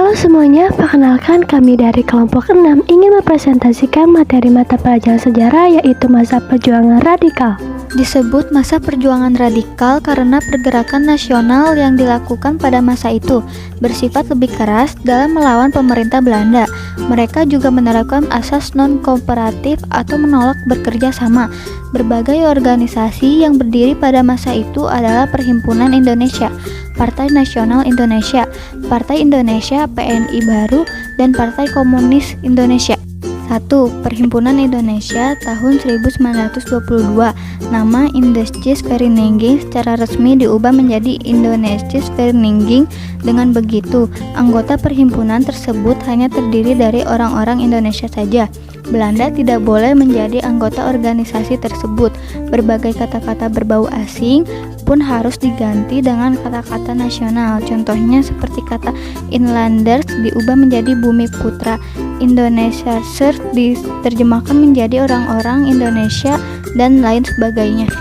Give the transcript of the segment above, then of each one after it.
Halo semuanya, perkenalkan kami dari kelompok 6 ingin mempresentasikan materi mata pelajaran sejarah yaitu masa perjuangan radikal. Disebut masa perjuangan radikal karena pergerakan nasional yang dilakukan pada masa itu bersifat lebih keras dalam melawan pemerintah Belanda. Mereka juga menerapkan asas non-kooperatif atau menolak bekerja sama. Berbagai organisasi yang berdiri pada masa itu adalah Perhimpunan Indonesia, Partai Nasional Indonesia, Partai Indonesia PNI Baru, dan Partai Komunis Indonesia. 1. Perhimpunan Indonesia tahun 1922. Nama Indisches Vereniging secara resmi diubah menjadi Indonesische Vereniging. Dengan begitu, anggota perhimpunan tersebut hanya terdiri dari orang-orang Indonesia saja. Belanda tidak boleh menjadi anggota organisasi tersebut. Berbagai kata-kata berbau asing pun harus diganti dengan kata-kata nasional. Contohnya seperti kata Inlanders diubah menjadi Bumi Putra. Indonesianer diterjemahkan menjadi orang-orang Indonesia dan lain sebagainya.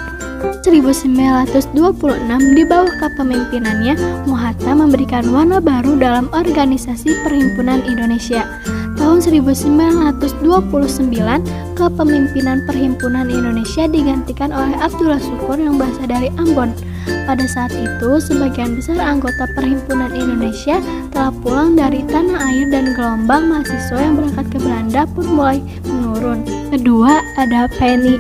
1926 di bawah kepemimpinannya Muhatta memberikan warna baru dalam organisasi Perhimpunan Indonesia. Tahun 1929 kepemimpinan Perhimpunan Indonesia digantikan oleh Abdullah Syukur yang berasal dari Ambon. Pada saat itu, sebagian besar anggota Perhimpunan Indonesia telah pulang dari tanah air dan gelombang mahasiswa yang berangkat ke Belanda pun mulai menurun. Kedua, ada PNI,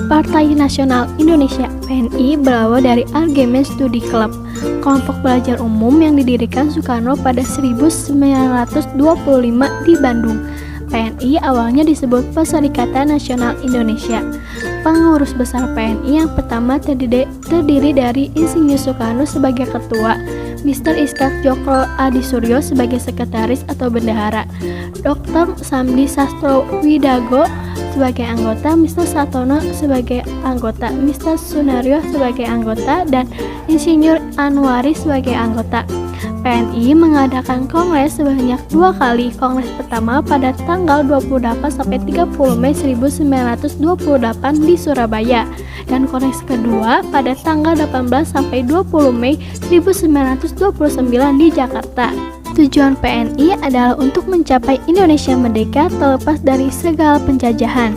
Partai Nasional Indonesia. PNI berawal dari Argumen Studi Club, kelompok belajar umum yang didirikan Soekarno pada 1925 di Bandung. PNI awalnya disebut Perserikatan Nasional Indonesia. Pengurus besar PNI yang pertama terdiri dari Insinyur Soekarno sebagai ketua, Mr. Iskak Jokro Adisuryo sebagai sekretaris atau bendahara, Dr. Samdi Sastro Widago sebagai anggota, Mr. Satono sebagai anggota, Mr. Sunaryo sebagai anggota, dan Insinyur Anwari sebagai anggota. PNI mengadakan kongres sebanyak 2 kali. Kongres pertama pada tanggal 28 sampai 30 Mei 1928 di Surabaya dan kongres kedua pada tanggal 18 sampai 20 Mei 1929 di Jakarta. Tujuan PNI adalah untuk mencapai Indonesia merdeka terlepas dari segala penjajahan.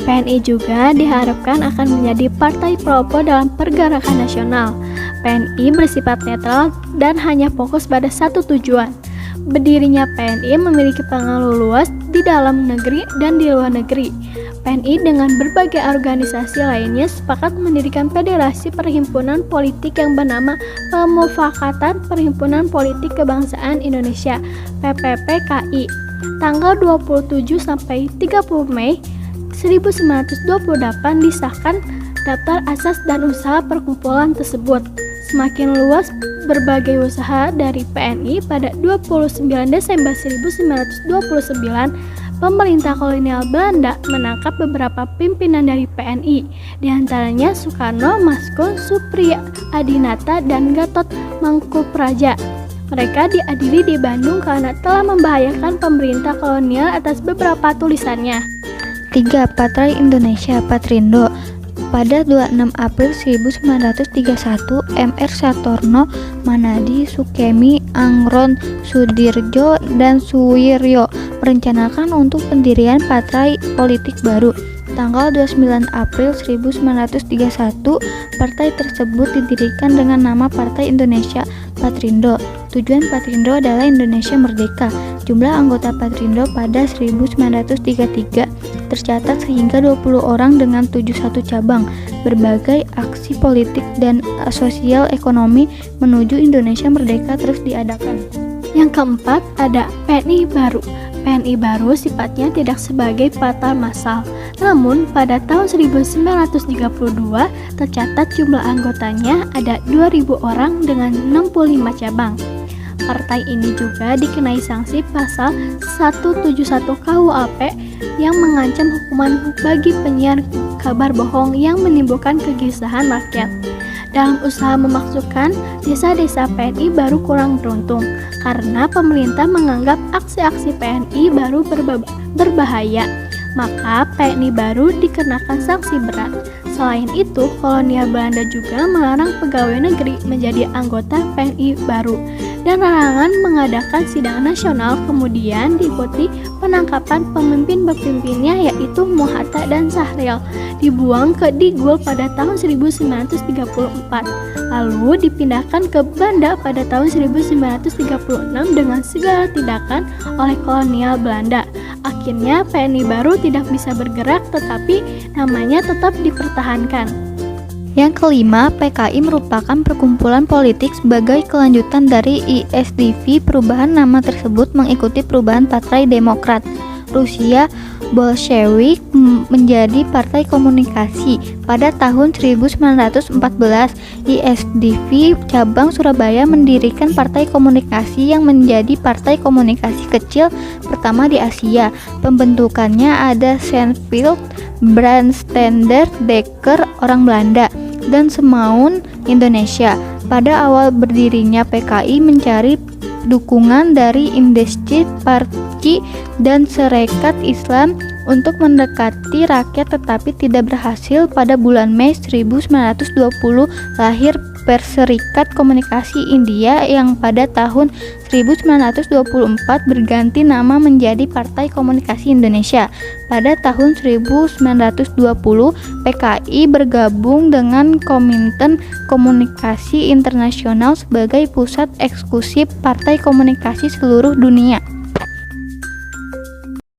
PNI juga diharapkan akan menjadi partai pelopor dalam pergerakan nasional. PNI bersifat netral dan hanya fokus pada satu tujuan. Berdirinya PNI memiliki pengaruh luas di dalam negeri dan di luar negeri. PNI dengan berbagai organisasi lainnya sepakat mendirikan Federasi Perhimpunan Politik yang bernama Pemufakatan Perhimpunan Politik Kebangsaan Indonesia (PPPKI). Tanggal 27 sampai 30 Mei 1928 disahkan daftar asas dan usaha perkumpulan tersebut. Semakin luas berbagai usaha dari PNI. Pada 29 Desember 1929, pemerintah kolonial Belanda menangkap beberapa pimpinan dari PNI, diantaranya Soekarno, Maskun, Supri Adinata, dan Gatot Mangkupraja. Mereka diadili di Bandung karena telah membahayakan pemerintah kolonial atas beberapa tulisannya. 3. Partai Indonesia Patrindo. Pada 26 April 1931, Mr. Satorno, Manadi, Sukemi, Angron, Sudirjo, dan Suwiryo merencanakan untuk pendirian partai politik baru. Tanggal 29 April 1931, partai tersebut didirikan dengan nama Partai Indonesia Patrindo. Tujuan Patrindo adalah Indonesia merdeka. Jumlah anggota Patrindo pada 1933 tercatat sehingga 20 orang dengan 71 cabang. Berbagai aksi politik dan sosial ekonomi menuju Indonesia merdeka terus diadakan. Yang keempat ada PNI Baru. PNI Baru sifatnya tidak sebagai partai massal. Namun pada tahun 1932 tercatat jumlah anggotanya ada 2.000 orang dengan 65 cabang. Partai ini juga dikenai sanksi pasal 171 KUHP yang mengancam hukuman bagi penyiar kabar bohong yang menimbulkan kegelisahan rakyat. Dalam usaha memasukkan desa-desa PNI baru kurang beruntung karena pemerintah menganggap aksi-aksi PNI baru berbahaya, maka PNI baru dikenakan sanksi berat. Selain itu, kolonial Belanda juga melarang pegawai negeri menjadi anggota PNI baru. dan larangan mengadakan sidang nasional, kemudian diikuti penangkapan pemimpin-pemimpinnya yaitu Muhatta dan Syahrir, dibuang ke Digul pada tahun 1934, lalu dipindahkan ke Banda pada tahun 1936 dengan segala tindakan oleh kolonial Belanda. Akhirnya PNI baru tidak bisa bergerak tetapi namanya tetap dipertahankan. Yang kelima, PKI merupakan perkumpulan politik sebagai kelanjutan dari ISDV. Perubahan nama tersebut mengikuti perubahan Partai Demokrat Rusia Bolshevik menjadi Partai Komunikasi. Pada tahun 1914, ISDV cabang Surabaya mendirikan Partai Komunikasi yang menjadi partai komunikasi kecil pertama di Asia. Pembentukannya ada Seinfeld, Brandstander, Dekker orang Belanda, dan Semaun Indonesia. Pada awal berdirinya PKI mencari dukungan dari Indescit Parci dan Serikat Islam untuk mendekati rakyat tetapi tidak berhasil. Pada bulan Mei 1920 lahir Perserikat Komunikasi India yang pada tahun 1924 berganti nama menjadi Partai Komunikasi Indonesia. Pada tahun 1920 PKI bergabung dengan Komintern Komunikasi Internasional sebagai pusat eksekutif Partai Komunikasi seluruh dunia.